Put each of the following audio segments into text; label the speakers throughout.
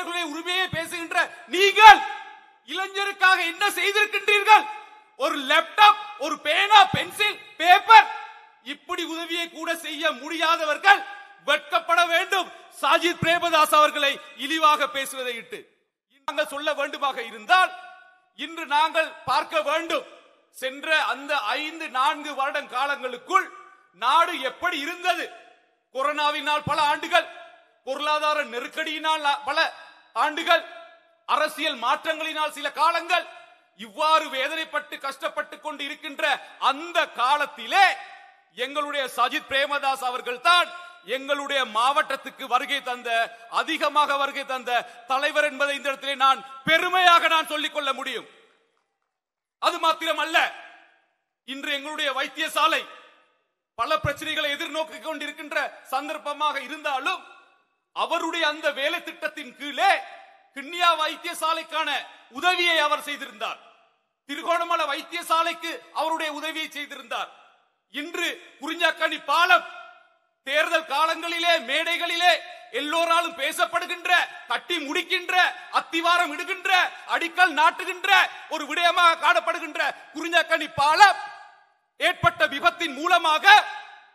Speaker 1: இளைஞர்களுடைய உரிமையை பேசுகின்ற நீங்கள் இளைஞருக்காக என்ன செய்திருக்கின்றீர்கள்? ஒரு லேப்டாப், ஒரு பேனா, பென்சில், பேப்பர், இப்படி உதவியை கூட செய்ய முடியாதவர்கள் வெட்கப்பட வேண்டும். சாஜித் பிரேமதாஸ் அவர்களை இழிவாக பேசுவதை இட்டு நாங்கள் சொல்ல வேண்டுமாக இருந்தால், இன்று நாங்கள் பார்க்க வேண்டும், சென்ற அந்த 5-4 வருட காலங்களுக்குள் நாடு எப்படி இருந்தது. கொரோனாவினால் பல ஆண்டுகள், பொருளாதார நெருக்கடியினால் பல ஆண்டுகள், அரசியல் மாற்றங்களினால் சில காலங்கள், இவ்வாறு வேதனைப்பட்டு கஷ்டப்பட்டு கொண்டு இருக்கின்ற அந்த காலத்திலே எங்களுடைய சாஜித் பிரேமதாஸ் அவர்கள் தான் எங்களுடைய மாவட்டத்துக்கு வருகை தந்த, அதிகமாக வருகை தந்த தலைவர் என்பதை இந்த இடத்திலே நான் பெருமையாக சொல்லிக் கொள்ள முடியும். அது மாத்திரமல்ல, இன்று எங்களுடைய வைத்தியசாலை பல பிரச்சனைகளை எதிர்நோக்கிக் கொண்டிருக்கின்ற சந்தர்ப்பமாக இருந்தாலும், அவருடைய அந்த வேலை திட்டத்தின் கீழே கிண்ணியா வைத்தியசாலைக்கான உதவியை அவர் செய்திருந்தார். திருகோணமலை வைத்தியசாலைக்கு அவருடைய உதவியை செய்திருந்தார். இன்று குறிஞ்சாக்கணி பாலம் தேர்தல் காலங்களிலே மேடைகளிலே எல்லோராலும் பேசப்படுகின்ற, கட்டி முடிக்கின்ற, அத்திவாரம் இடுகின்ற, அடிக்கல் நாட்டுகின்ற ஒரு விடயமாக காணப்படுகின்ற குறிஞ்சாக்கணி பாலம் ஏற்பட்ட விபத்தின் மூலமாக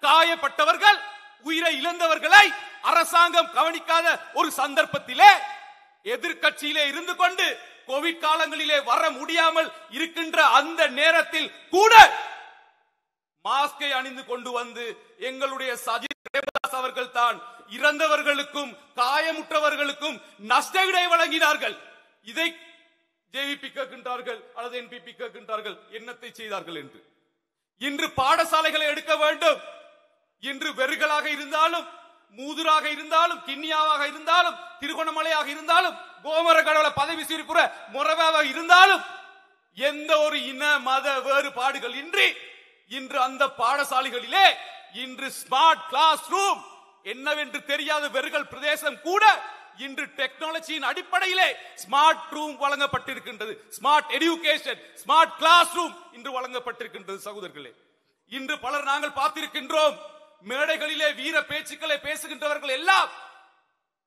Speaker 1: காயப்பட்டவர்கள், உயிரை இழந்தவர்களை அரசாங்கம் கவனிக்காத ஒரு சந்தர்ப்பத்திலே எதிர்கட்சியிலே இருந்து கொண்டு கோவிட் காலங்களிலே வர முடியாமல் இருக்கின்ற அந்த நேரத்தில் கூட மாஸ்கை அணிந்து கொண்டு வந்து எங்களுடைய சாஜித் பிரேமதாஸ் அவர்கள் தான் இறந்தவர்களுக்கும் காயமுற்றவர்களுக்கும் நஷ்டஈடை வழங்கினார்கள். இதை ஜேவிபி கேட்கின்றார்கள் அல்லது என்பிபி கேட்கின்றார்கள், என்னத்தை செய்தார்கள் என்று. இன்று பாடசாலைகளை எடுக்க வேண்டும். இன்று வெறுகளாக இருந்தாலும், மூதுராக இருந்தாலும், கிண்ணியாவாக இருந்தாலும், திருகோணமலையாக இருந்தாலும், கோமர கடவுள பதவி சிரிப்புற மொரவாக இருந்தாலும், எந்த ஒரு இன மத வேறுபாடுகள் இன்றி இன்று அந்த பாடசாலைகளிலே இன்று ஸ்மார்ட் கிளாஸ் ரூம் என்னவென்று தெரியாத வெறுகல் பிரதேசம் கூட இன்று டெக்னாலஜியின் அடிப்படையிலே ஸ்மார்ட் ரூம் வழங்கப்பட்டிருக்கின்றது. Smart education, smart class room இன்று வழங்கப்பட்டிருக்கின்றது. சகோதரர்களே, இன்று பலர் நாங்கள் பார்த்திருக்கின்றோம், மேடைகளிலே வீர பேச்சுக்களை பேசுகின்றவர்கள் எல்லாம்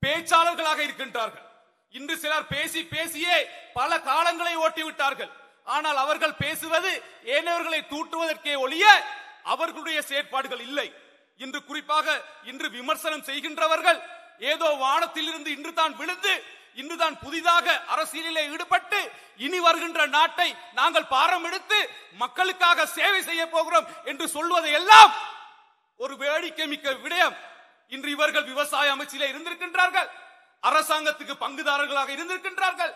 Speaker 1: பேச்சாளர்களாக இருக்கின்றார்கள். இன்று சிலர் பேசி பேசியே பல காலங்களை ஓட்டிவிட்டார்கள். ஆனால் அவர்கள் பேசுவது ஏனையவர்களை தூட்டுவதற்கே ஒழிய அவர்களுடைய செயற்பாடுகள் இல்லை. இன்று குறிப்பாக இன்று விமர்சனம் செய்கின்றவர்கள் ஏதோ வானத்தில் இருந்து இன்று தான் விழுந்து, இன்று தான் புதிதாக அரசியலிலே ஈடுபட்டு இனி வருகின்ற நாட்டை நாங்கள் பாரம் எடுத்து மக்களுக்காக சேவை செய்ய போகிறோம் என்று சொல்வதை எல்லாம் ஒரு வேடிக்கை மிக்க விடயம். இன்று இவர்கள் விவசாய அமைச்சிலே இருந்திருக்கின்றார்கள், அரசாங்கத்துக்கு பங்குதாரர்களாக இருந்திருக்கின்றார்கள்.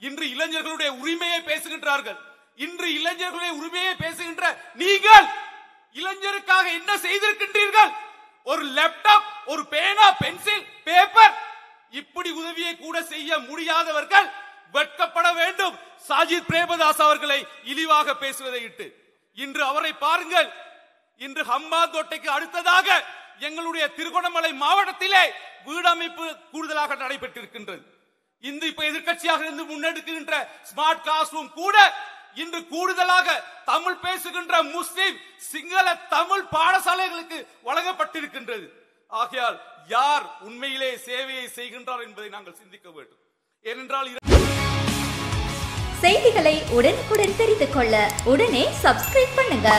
Speaker 1: இன்று இளைஞர்களுடைய உரிமையை பேசுகின்றார்கள். இன்று இளைஞர்களுடைய உரிமையை பேசுகின்ற நீங்கள் இளைஞருக்காக என்ன செய்திருக்கின்றீர்கள்? ஒரு லேப்டாப், ஒரு பேனா, பென்சில், பேப்பர், இப்படி உதவியை கூட செய்ய முடியாதவர்கள் வெட்கப்பட வேண்டும். சாஜித் பிரேமதாஸ் அவர்களை இழிவாக பேசுவதை இட்டு இன்று அவரை பாருங்கள். இன்று ஹம்பாந்தோட்டைக்கு அடுத்ததாக எங்களுடைய திருகோணமலை மாவட்டத்திலே வீடமைப்பு கூடுதலாக நடைபெற்றிருக்கின்றது. இந்த இப்ப எதிர்கட்சியாக இருந்து முன்னெடுக்கின்ற ஸ்மார்ட் கிளாஸ் ரூம் கூட இன்று கூடுதலாக தமிழ் பேசுகின்ற முஸ்லிம், சிங்கள, தமிழ் பாடசாலைகளுக்கு வழங்கப்பட்டிருக்கின்றது. ஆகையால் யார் உண்மையிலே சேவையை செய்கின்றார் என்பதை நாங்கள் சிந்திக்க வேண்டும். ஏனென்றால்
Speaker 2: செய்திகளை உடனுக்குடன் தெரிந்து கொள்ள உடனே சப்ஸ்கிரைப் பண்ணுங்க.